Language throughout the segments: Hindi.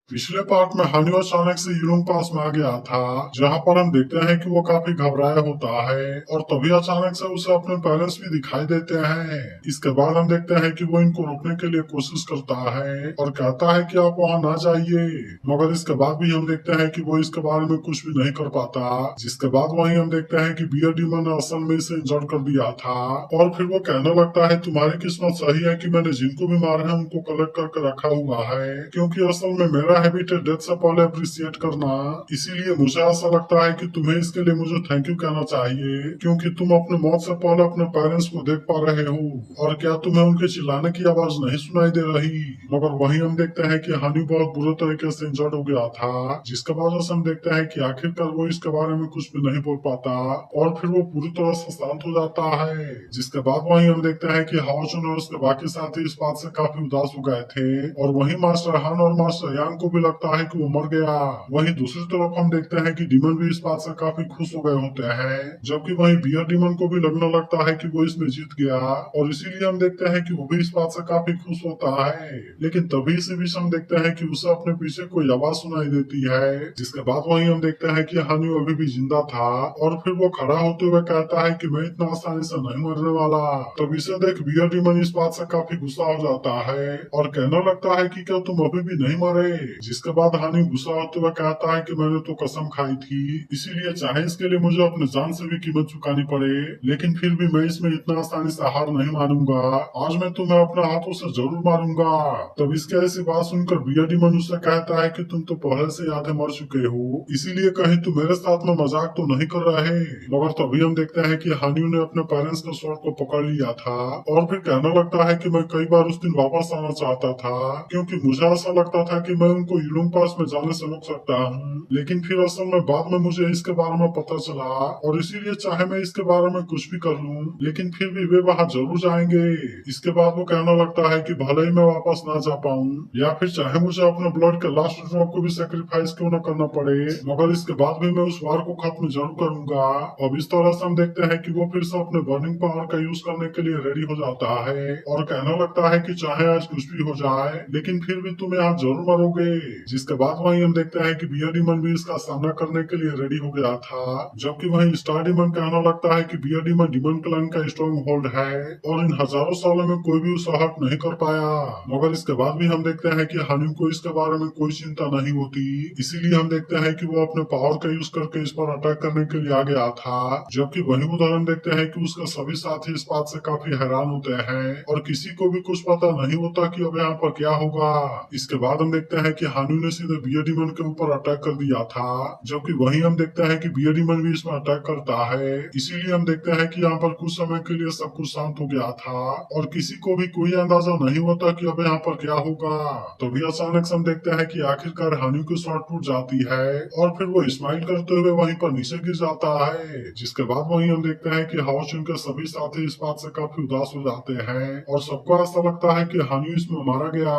पिछले पार्ट में हानि अचानक से यूरोंग पास में आ गया था, जहाँ पर हम देखते हैं कि वो काफी घबराया होता है और तभी अचानक से उसे अपने पेरेंट्स भी दिखाई देते हैं। इसके बाद हम देखते हैं कि वो इनको रोकने के लिए कोशिश करता है और कहता है कि आप वहाँ ना जाइए, मगर इसके बाद भी हम देखते हैं कि वो इसके बारे में कुछ भी नहीं कर पाता। जिसके बाद वहीं हम देखते हैं कि बियर डीमन ने असल में इसे इंजर्ड कर दिया था और फिर वो कहने लगता है तुम्हारी किस्मत सही है कि मैंने जिनको भी मारा है उनको कलेक्ट करके रखा हुआ है, क्योंकि असल में मेरा हैबिट है डेथ से पहले अप्रिशिएट करना। इसीलिए मुझे ऐसा लगता है कि तुम्हें इसके लिए मुझे थैंक यू कहना चाहिए, क्योंकि तुम अपने मौत से पहले अपने पेरेंट्स को देख पा रहे हो। और क्या तुम्हें उनके चिल्लाने की आवाज नहीं सुनाई दे रही? मगर वहीं हम देखते हैं कि हानि बहुत बुरे तरीके से इंजर्ड हो गया था, जिसके वजह से हम देखते हैं कि आखिरकार वो इसके बारे में कुछ भी नहीं बोल पाता और फिर वो पूरी तरह से शांत हो जाता है। जिसके बाद वहीं हम देखते हैं कि हाओचुन और उसके बाकी साथी इस बात से काफी उदास हो गए थे और वहीं मास्टर हान और मास्टर यांग को भी लगता है कि वो मर गया। वहीं दूसरी तरफ हम देखते हैं कि डीमन भी इस बात से काफी खुश हो गए होते हैं, जबकि वहीं बियर डीमन को भी लगने लगता है कि वो इसमें जीत गया और इसीलिए हम देखते हैं कि वो भी इस बात से काफी खुश होता है। लेकिन तभी से भी हम देखते हैं कि उसे अपने पीछे कोई आवाज सुनाई देती है, जिसके बाद वहीं हम देखते हैं कि हानि अभी भी जिंदा था और फिर वो खड़ा होते हुए कहता है कि मैं इतना आसानी से नहीं मरने वाला। तब इसे देख बियर डीमन इस बात से काफी गुस्सा हो जाता है और कहने लगता है कि क्या तुम अभी भी नहीं मरे? जिसके बाद हानि गुस्सा होते हुए कहता है कि मैंने तो कसम खाई थी, इसीलिए चाहे इसके लिए मुझे अपने जान से भी कीमत चुकानी पड़े, लेकिन फिर भी मैं इसमें इतना आसानी से हार नहीं मानूंगा। आज मैं तुम्हें अपने हाथों से जरूर मारूंगा। तब इसकी ऐसी बात सुनकर बियर डीमन उससे कहता है कि तुम तो पहले से आधे मर चुके हो, इसीलिए कहीं तुम मेरे साथ में मजाक तो नहीं कर रहे? मगर तभी हम देखते हैं कि हानियो ने अपने पेरेंट्स के स्वॉर्ड को पकड़ लिया था और फिर कहने लगता है कि मैं कई बार उस दिन वापस आना चाहता था, क्योंकि मुझे ऐसा लगता था कि मैं उनको यूलोंग पास में जाने से रोक सकता हूँ, लेकिन फिर असल में बाद में मुझे इसके बारे में पता चला और इसीलिए चाहे मैं इसके बारे में कुछ भी कर लूँ, लेकिन फिर भी वे वहाँ जरूर जाएंगे। इसके बाद वो कहने लगता है कि भले ही मैं वापस ना जा पाऊँ या फिर चाहे मुझे अपने ब्लड के लास्ट ड्रॉप को भी सेक्रीफाइस क्यों न करना पड़े, मगर इसके बाद भी मैं उस वार को खत्म जरूर करूंगा। अब इस तरह से हम देखते हैं कि वो फिर से अपने बर्निंग पावर का यूज करने के लिए रेडी हो जाता है और कहने लगता है कि चाहे आज कुछ भी हो जाए, लेकिन फिर भी तुम यहाँ जरूर मरोगे। जिसके बाद वहीं हम देखते हैं कि बियर डीमन भी इसका सामना करने के लिए रेडी हो गया था, जबकि वहीं स्टार डीमन कहना लगता है कि बियर डीमन डीमन क्लैन का स्ट्रॉन्ग होल्ड है और इन हजारों सालों में कोई भी उसे हर्ट नहीं कर पाया। मगर इसके बाद भी हम देखते हैं कि हानि को इसके बारे में कोई चिंता नहीं होती, इसीलिए हम देखते हैं कि वो अपने पावर का यूज करके इस पर अटैक करने के लिए आ गया था, जबकि वही उदाहरण देखते हैं कि उसका सभी साथी इस बात से काफी हैरान होते हैं और किसी को भी कुछ पता नहीं होता कि अब यहाँ पर क्या होगा। इसके बाद हम देखते हैं कि हानु ने सीधे बियर डीमन के ऊपर अटैक कर दिया था, जबकि वही हम देखते हैं कि बियर डीमन भी इसमें अटैक करता है। इसीलिए हम देखते हैं कि यहाँ पर कुछ समय के लिए सब कुछ शांत हो गया था और किसी को भी कोई अंदाजा नहीं होता कि अब यहाँ पर क्या होगा। तभी अचानक से हम देखते हैं कि आखिरकार हानि की शॉट टूट जाती है और फिर वो स्माइल करते हुए वहीं पर नीचे गिर जाता है। जिसके बाद वहीं हम देखते हैं कि हाउचुन के सभी साथी इस बात से काफी उदास हो जाते हैं और सबको ऐसा लगता है कि हानि इसमें मारा गया।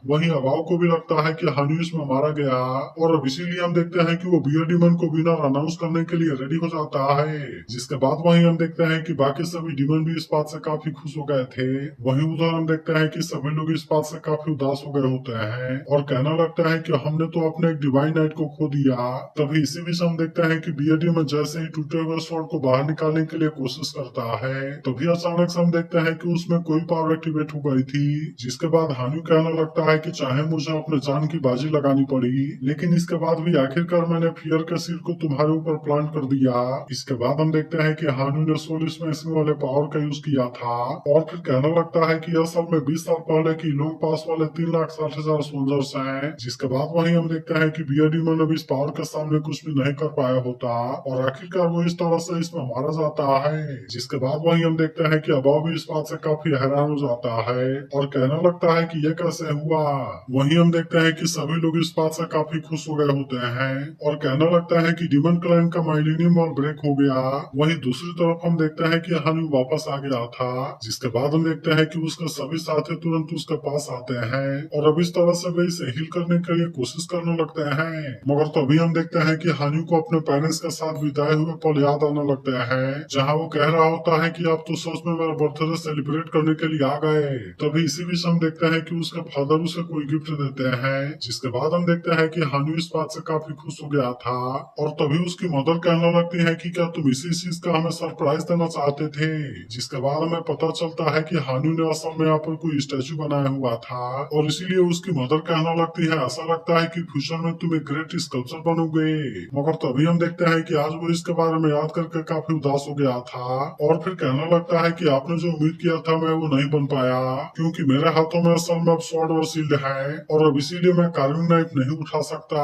वहीं अबाव को भी लगता है कि हानि इसमें मारा गया और अब इसीलिए हम देखते हैं कि वो बियर डीमन को विनर अनाउंस करने के लिए रेडी हो जाता है। जिसके बाद वहीं हम देखते हैं कि बाकी सभी डीमन भी इस बात से काफी खुश हो गए थे। वहीं उधर हम देखते हैं कि सभी लोग इस बात से काफी उदास हो गए होते हैं और कहना लगता है कि हमने तो अपने एक डिवाइन नाइट को खो दिया। तभी इसी बीच हम देखते हैं कि बियर डीमन जैसे ही टूटे हुए स्वॉर्ड को बाहर निकालने के लिए कोशिश करता है, तभी अचानक से हम देखते हैं कि उसमें कोई पावर एक्टिवेट हो गई थी। जिसके बाद हानि कहने लगता है कि चाहे मुझे अपने जान की बाजी लगानी पड़ी, लेकिन इसके बाद भी आखिरकार मैंने फियर के सिर को तुम्हारे ऊपर प्लांट कर दिया। इसके बाद हम देखते हैं कि हानि ने सोल स्मैशिंग वाले पावर का यूज किया था और फिर कहने लगता है कि असल में 20 साल पहले की लॉन्ग पास वाले 3,60,000 सोल्जर्स हैं। जिसके बाद वही हम देखते हैं कि बियर डीमन अब इस पावर के सामने कुछ भी नहीं कर पाया होता और आखिरकार वो इस तरह से इसमें मारा जाता है। जिसके बाद वही हम देखते हैं कि अबाव भी इस बात से काफी हैरान हो जाता है और कहने लगता है कि ये कैसे हुआ। वहीं हम देखते हैं कि सभी लोग इस बात से काफी खुश हो गए होते हैं और कहने लगता है कि डीमन क्लैन का माइलिनियम वॉल ब्रेक हो गया। वहीं दूसरी तरफ हम देखते हैं कि हानि वापस आ गया था, जिसके बाद हम देखते हैं कि उसके सभी साथी तुरंत उसके पास आते हैं और अब इस तरह से वे इसे हील करने के लिए कोशिश करने लगते हैं। मगर तभी हम देखते हैं कि हानि को अपने पेरेंट्स के साथ बिताए हुए पल याद आने लगते हैं, जहाँ वो कह रहा होता है कि आप तो सच में मेरा बर्थडे सेलिब्रेट करने के लिए आ गए। तभी इसी बीच हम देखते हैं कि उसके फादर उसे कोई गिफ्ट देते हैं, जिसके बाद हम देखते हैं कि हानु इस बात से काफी खुश हो गया था और तभी उसकी मदर कहने लगती है कि क्या तुम इसी चीज का हमें सरप्राइज देना चाहते थे। जिसके बाद हमें पता चलता है कि हानु ने असल में यहाँ पर कोई स्टैचू बनाया हुआ था और इसीलिए उसकी मदर कहने लगती है ऐसा लगता है कि फ्यूचर में तुम एक ग्रेट स्कल्पचर बनोगे। मगर तभी हम देखते हैं कि आज वो इसके बारे में याद करके काफी उदास हो गया था और फिर कहने लगता है कि आपने जो उम्मीद किया था मैं वो नहीं बन पाया क्योंकि मेरे हाथों में असल में अब स्वॉर्ड और शील्ड है और अब इसीलिए मैं कार्विंग नाइफ नहीं उठा सकता।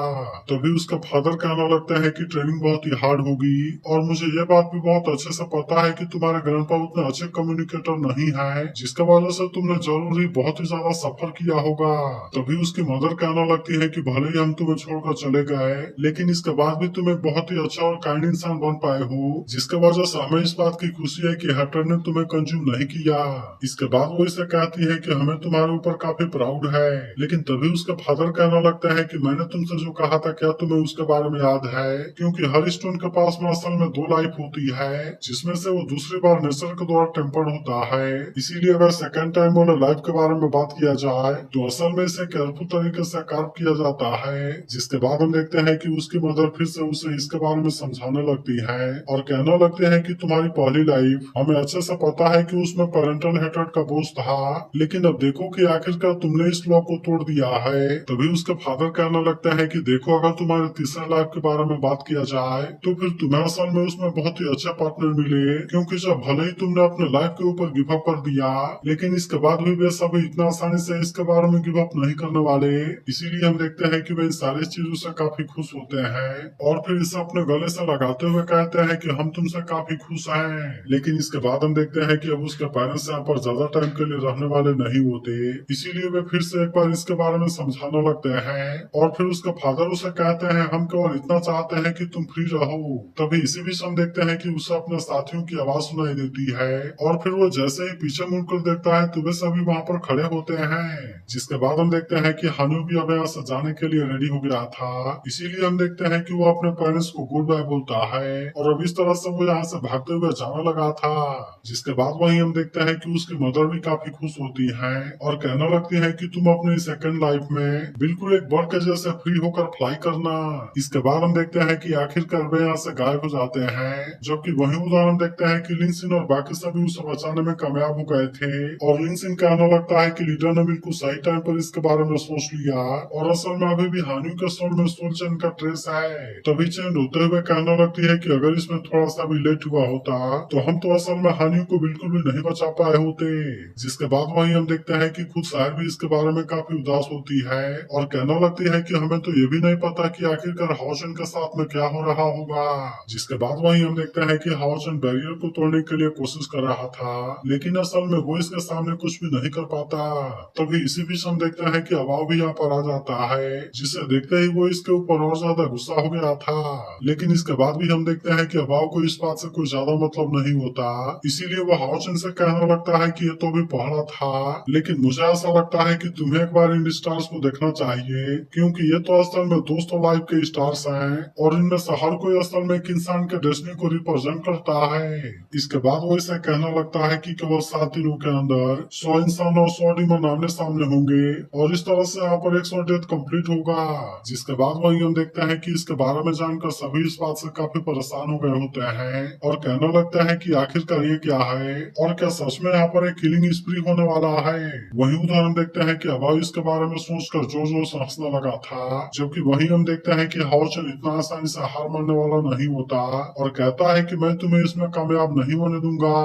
तभी उसका फादर कहने लगता है कि ट्रेनिंग बहुत ही हार्ड होगी और मुझे ये बात भी बहुत अच्छे से पता है कि तुम्हारे ग्रैंडपा उतने अच्छे कम्युनिकेटर नहीं है जिसके वजह से तुमने जरूर ही बहुत ही ज्यादा सफर किया होगा। तभी उसकी मदर कहने लगती है कि भले ही हम तुम्हें छोड़कर चले गए लेकिन इसके बाद भी तुम एक बहुत ही अच्छा और काइंड इंसान बन पाए हो जिसके वजह से हमें इस बात की खुशी है कि हैटर ने तुम्हें कंज्यूम नहीं किया। इसके बाद वो इसे कहती है कि हमें तुम्हारे ऊपर काफी प्राउड है लेकिन तभी उसका फादर कहने लगता है कि मैंने तुमसे जो कहा था क्या तुम्हें उसके बारे में याद है क्योंकि हर स्टोन के पास में असल में दो लाइफ होती है जिसमें से वो दूसरी बार नेचर के द्वारा टेम्पर्ड होता है। इसीलिए अगर सेकंड टाइम वाले लाइफ के बारे में बात किया जाए तो असल में इसे केयरफुल तरीके से कार्व किया जाता है। जिसके बाद हम देखते हैं कि उसकी मदर फिर से उसे इसके बारे में समझाने लगती है और कहने लगते हैं कि तुम्हारी पहली लाइफ हमें अच्छे से पता है कि उसमें पेरेंटल हेट्रेड का बोझ था लेकिन अब देखो कि आखिरकार तुमने इस लॉ को तोड़ दिया है। तभी उसके फादर कहने लगता है कि देखो अगर तुम्हारे तीसरे लाइफ के बारे में बात किया जाए तो फिर तुम्हें असल में उसमें बहुत ही अच्छे पार्टनर मिले क्योंकि जब भले ही तुमने अपने लाइफ के ऊपर गिव अप कर दिया लेकिन इसके बाद भी वे सभी इतना आसानी से इसके बारे में गिव अप नहीं करने वाले। इसीलिए हम देखते हैं कि वे इन सारी चीजों से काफी खुश होते हैं और फिर इसे अपने गले से लगाते हुए कहते हैं कि हम तुमसे काफी खुश हैं। लेकिन इसके बाद हम देखते हैं कि अब उसके पेरेंट्स यहाँ पर ज्यादा टाइम के लिए रहने वाले नहीं होते इसीलिए वे फिर से एक बार इसके बारे में समझाने लगते हैं और फिर उसके फादर उसे कहते हैं हम केवल इतना चाहते हैं कि तुम फ्री रहो। तभी इसी बीच हम देखते हैं कि उसे अपने साथियों की आवाज सुनाई देती है और फिर वो जैसे ही पीछे मुड़कर देखता है तो वे सभी वहाँ पर खड़े होते हैं। जिसके बाद हम देखते हैं कि हानु भी अब यहाँ से जाने के लिए रेडी हो गया था इसीलिए हम देखते हैं कि वो अपने पेरेंट्स को गुड बाय बोलता है और अब इस तरह से वो यहाँ से भागते हुए जाने लगा था। जिसके बाद वही हम देखते हैं कि उसकी मदर भी काफी खुश होती है और कहने लगती है कि तुम अपनी सेकंड लाइफ में बिल्कुल एक बर्ड के जैसे फ्री होकर फ्लाई करना। इसके बाद हम देखते हैं कि आखिरकार वे यहाँ से गायब हो जाते हैं जबकि वही उदाहरण देखते हैं कि लिंसिन और बाकी सभी उसे बचाने में कामयाब हो गए थे और लिंसिन कहने लगता है कि लीडर ने बिल्कुल सही टाइम पर इसके बारे में सोच लिया और असल में अभी भी हानु के सोल में सोल चैन का ट्रेस है। तभी चैन रोते हुए कहने लगती है कि अगर इसमें थोड़ा सा भी लेट हुआ होता तो हम तो असल में हानु को बिल्कुल भी नहीं बचा पाए होते। जिसके बाद वही हम देखते हैं कि खुद शायर भी इसके बारे में काफी उदास होती है और कहने लगती है कि हमें तो ये भी नहीं पता कि आखिरकार हाउचन के साथ में क्या हो रहा होगा। जिसके बाद वही हम देखते हैं कि हाउचन बैरियर को तोड़ने के लिए कोशिश कर रहा था लेकिन असल में वो इसके सामने कुछ भी नहीं कर पाता। तभी इसी बीच हम देखते हैं कि अभाव भी यहाँ पर आ जाता है जिसे देखते ही वो इसके ऊपर और ज्यादा गुस्सा हो गया था लेकिन इसके बाद भी हम देखते हैं कि अभाव को इस बात से कोई ज्यादा मतलब नहीं होता इसीलिए वो हाउचन से कहने लगता है कि ये तो भी पहला था लेकिन मुझे ऐसा लगता है कि तुम्हें एक बार इन स्टार्स को देखना चाहिए क्योंकि ये तो असल में दोस्तों लाइफ के स्टार्स हैं और इनमें से हर कोई असल में एक इंसान के डेस्टिनी को रिप्रेजेंट करता है। इसके बाद वो इसे कहने लगता है कि केवल 7 दिनों के अंदर 100 इंसान और 100 डीमन आमने सामने होंगे और इस तरह से यहाँ पर 100 डेथ कंप्लीट होगा। जिसके बाद वही हम देखते हैं कि इसके बारे में जानकर सभी इस बात से काफी परेशान हो गए होते हैं और कहने लगता है कि आखिरकार ये क्या है और क्या सच में यहाँ पर एक किलिंग स्प्री होने वाला है। वही उदाहरण देखते हैं कि अभाव इसके बारे में सोचकर जोर जोर से हंसने लगा था जबकि वही हम देखते हैं कि हाउचन इतना आसानी से हार मानने वाला नहीं होता और कहता है कि मैं तुम्हें इसमें कामयाब नहीं होने दूंगा।